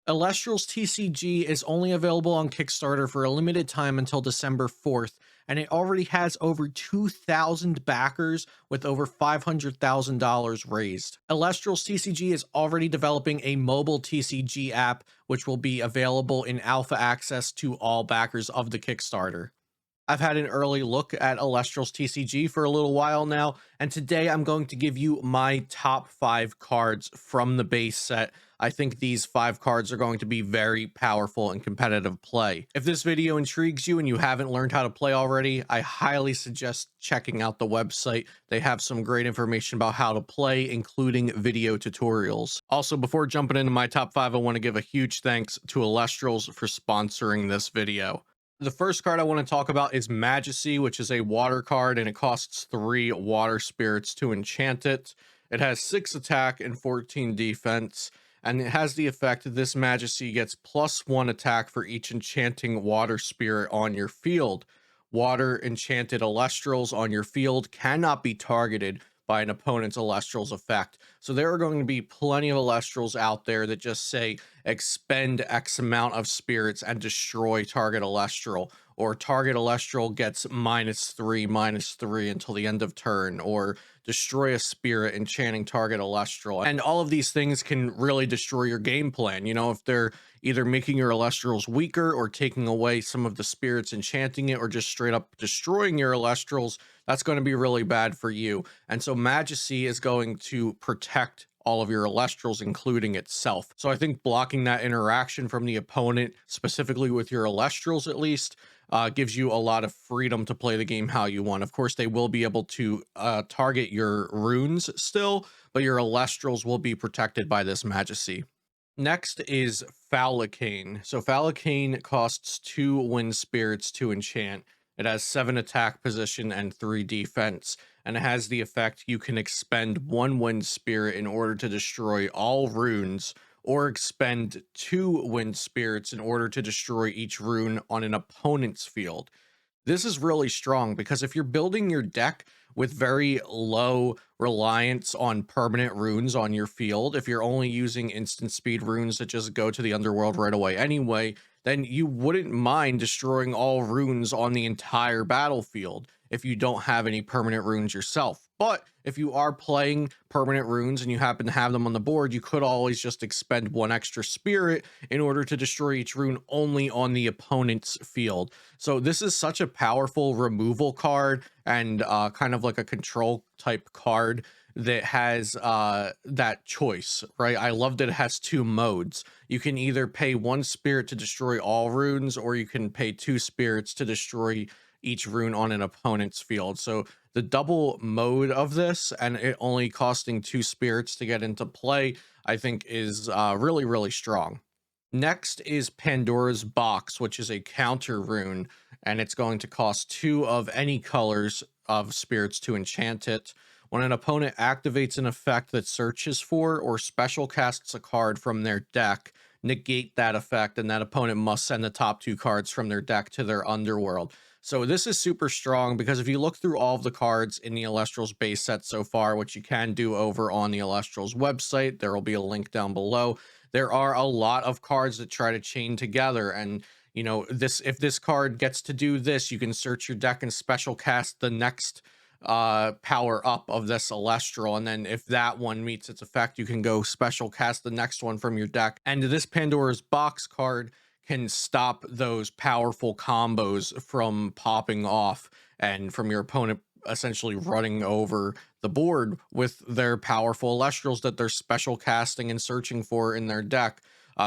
Elestrals TCG is only available on Kickstarter for a limited time until December 4th, and it already has over 2,000 backers with over $500,000 raised. Elestrals TCG is already developing a mobile TCG app, which will be available in alpha access to all backers of the Kickstarter. I've had an early look at Elestrals TCG for a little while now, and today I'm going to give you my top 5 cards from the base set. I think these 5 cards are going to be very powerful in competitive play. If this video intrigues you and you haven't learned how to play already, I highly suggest checking out the website. They have some great information about how to play, including video tutorials. Also, before jumping into my top 5, I want to give a huge thanks to Elestrals for sponsoring this video. The first card I want to talk about is Majesty, which is a water card, and it costs 3 water spirits to enchant it. It has 6 attack and 14 defense, and it has the effect this Majesty gets +1 attack for each enchanting water spirit on your field. Water enchanted Elestrals on your field cannot be targeted by an opponent's Elestrals effect. So there are going to be plenty of Elestrals out there that just say expend X amount of spirits and destroy target Elestral, or target Elestral gets -3/-3 until the end of turn, or destroy a spirit enchanting target Elestral. And all of these things can really destroy your game plan. You know, if they're either making your Elestrals weaker or taking away some of the spirits enchanting it, or just straight up destroying your Elestrals, that's going to be really bad for you. And so Majesty is going to protect all of your Elestrals, including itself. So I think blocking that interaction from the opponent, specifically with your Elestrals at least, gives you a lot of freedom to play the game how you want. Of course, they will be able to target your runes still, but your Elestrals will be protected by this Majesty. Next is Phallicane. So Phallicane costs 2 wind spirits to enchant. It has 7 attack position and 3 defense, and it has the effect you can expend 1 wind spirit in order to destroy all runes, or expend 2 wind spirits in order to destroy each rune on an opponent's field. This is really strong because if you're building your deck with very low reliance on permanent runes on your field, if you're only using instant speed runes that just go to the underworld right away anyway, then you wouldn't mind destroying all runes on the entire battlefield if you don't have any permanent runes yourself. But if you are playing permanent runes and you happen to have them on the board, you could always just expend 1 extra spirit in order to destroy each rune only on the opponent's field. So this is such a powerful removal card, and kind of like a control type card that has that choice, right? I love that it has 2 modes. You can either pay 1 spirit to destroy all runes, or you can pay 2 spirits to destroy each rune on an opponent's field. So the double mode of this, and it only costing 2 spirits to get into play, I think is really, really strong. Next is Pandora's Box, which is a counter rune, and it's going to cost 2 of any colors of spirits to enchant it. When an opponent activates an effect that searches for or special casts a card from their deck, negate that effect, and that opponent must send the top 2 cards from their deck to their underworld. So this is super strong because if you look through all of the cards in the Elestrals base set so far, which you can do over on the Elestrals website, there will be a link down below. There are a lot of cards that try to chain together, and you know, if this card gets to do this, you can search your deck and special cast the next power up of this Elestral, and then if that one meets its effect, you can go special cast the next one from your deck. And this Pandora's Box card can stop those powerful combos from popping off and from your opponent essentially running over the board with their powerful Elestrals that they're special casting and searching for in their deck.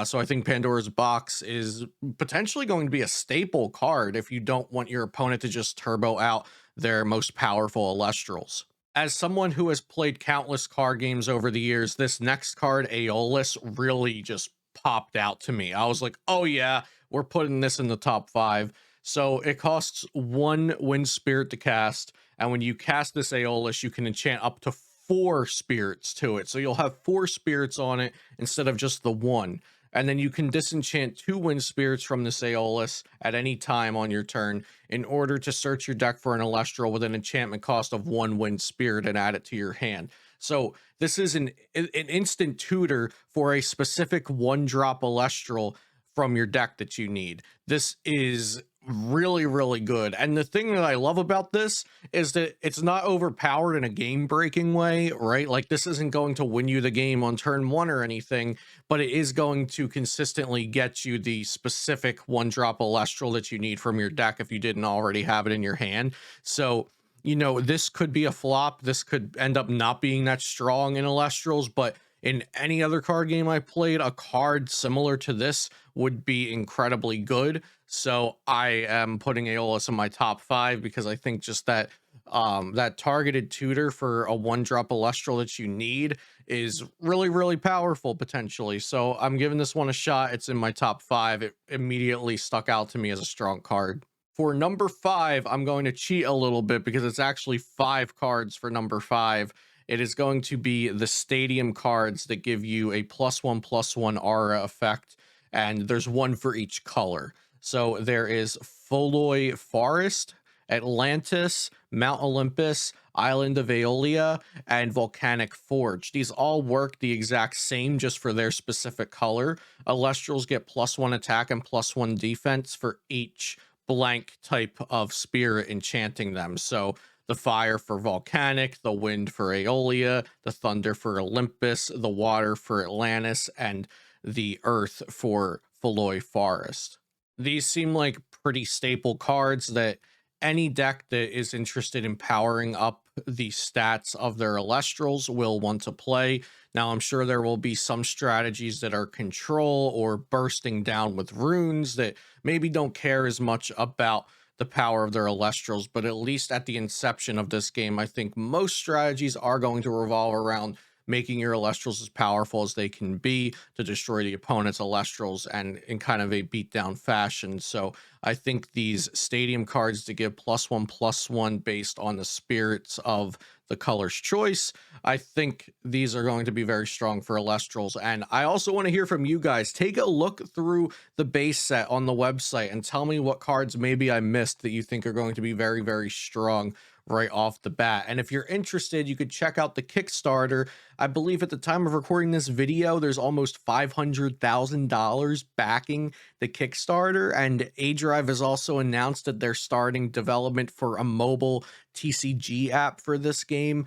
So I think Pandora's Box is potentially going to be a staple card if you don't want your opponent to just turbo out their most powerful Elestrals. As someone who has played countless card games over the years, this next card, Aeolus, really just popped out to me. I was like, oh yeah, we're putting this in the top 5. So it costs 1 wind spirit to cast, and when you cast this Aeolus, you can enchant up to 4 spirits to it. So you'll have 4 spirits on it instead of just the 1. And then you can disenchant 2 wind spirits from this Aeolus at any time on your turn in order to search your deck for an Elestral with an enchantment cost of 1 wind spirit and add it to your hand. So this is an instant tutor for a specific 1-drop Elestral from your deck that you need. This is really, really good. And the thing that I love about this is that it's not overpowered in a game breaking way, right? Like, this isn't going to win you the game on turn 1 or anything, but it is going to consistently get you the specific 1-drop Elestral that you need from your deck if you didn't already have it in your hand. So, you know, this could be a flop. This could end up not being that strong in Elestrals, but in any other card game I played, a card similar to this would be incredibly good. So I am putting Aeolus in my top 5 because I think just that that targeted tutor for a 1-drop Elestral that you need is really, really powerful potentially. So I'm giving this one a shot. It's in my top 5. It immediately stuck out to me as a strong card. For number 5, I'm going to cheat a little bit because it's actually 5 cards for number 5. It is going to be the stadium cards that give you a +1/+1 aura effect, and there's one for each color. So there is Phallicane Forest, Atlantis, Mount Olympus, Island of Aeolia, and Volcanic Forge. These all work the exact same just for their specific color. Elestrals get +1 attack and +1 defense for each blank type of spirit enchanting them. So the fire for Volcanic, the wind for Aeolia, the thunder for Olympus, the water for Atlantis, and the earth for Phallicane Forest. These seem like pretty staple cards that any deck that is interested in powering up the stats of their Elestrals will want to play. Now, I'm sure there will be some strategies that are control or bursting down with runes that maybe don't care as much about the power of their Elestrals, but at least at the inception of this game, I think most strategies are going to revolve around making your Elestrals as powerful as they can be to destroy the opponent's Elestrals, and in kind of a beatdown fashion. So I think these stadium cards to give +1/+1 based on the spirits of the color's choice, I think these are going to be very strong for Elestrals. And I also want to hear from you guys. Take a look through the base set on the website and tell me what cards maybe I missed that you think are going to be very, very strong right off the bat. And if you're interested, you could check out the Kickstarter. I believe at the time of recording this video, there's almost $500,000 backing the Kickstarter, and A-Drive has also announced that they're starting development for a mobile TCG app for this game.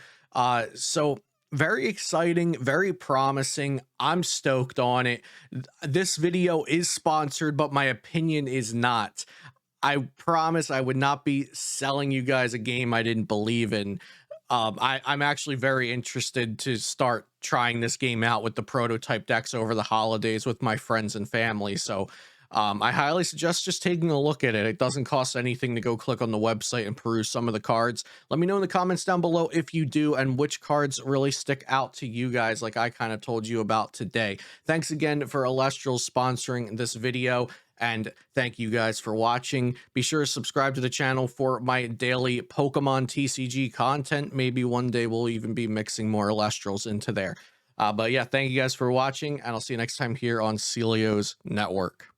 So very exciting, very promising. I'm stoked on it. This video is sponsored, but my opinion is not. I promise I would not be selling you guys a game I didn't believe in. I'm actually very interested to start trying this game out with the prototype decks over the holidays with my friends and family. So I highly suggest just taking a look at it. It doesn't cost anything to go click on the website and peruse some of the cards. Let me know in the comments down below if you do and which cards really stick out to you guys like I kind of told you about today. Thanks again for Elestrals sponsoring this video. And thank you guys for watching. Be sure to subscribe to the channel for my daily Pokemon TCG content. Maybe one day we'll even be mixing more Elestrals into there. But yeah, thank you guys for watching, and I'll see you next time here on Celio's Network.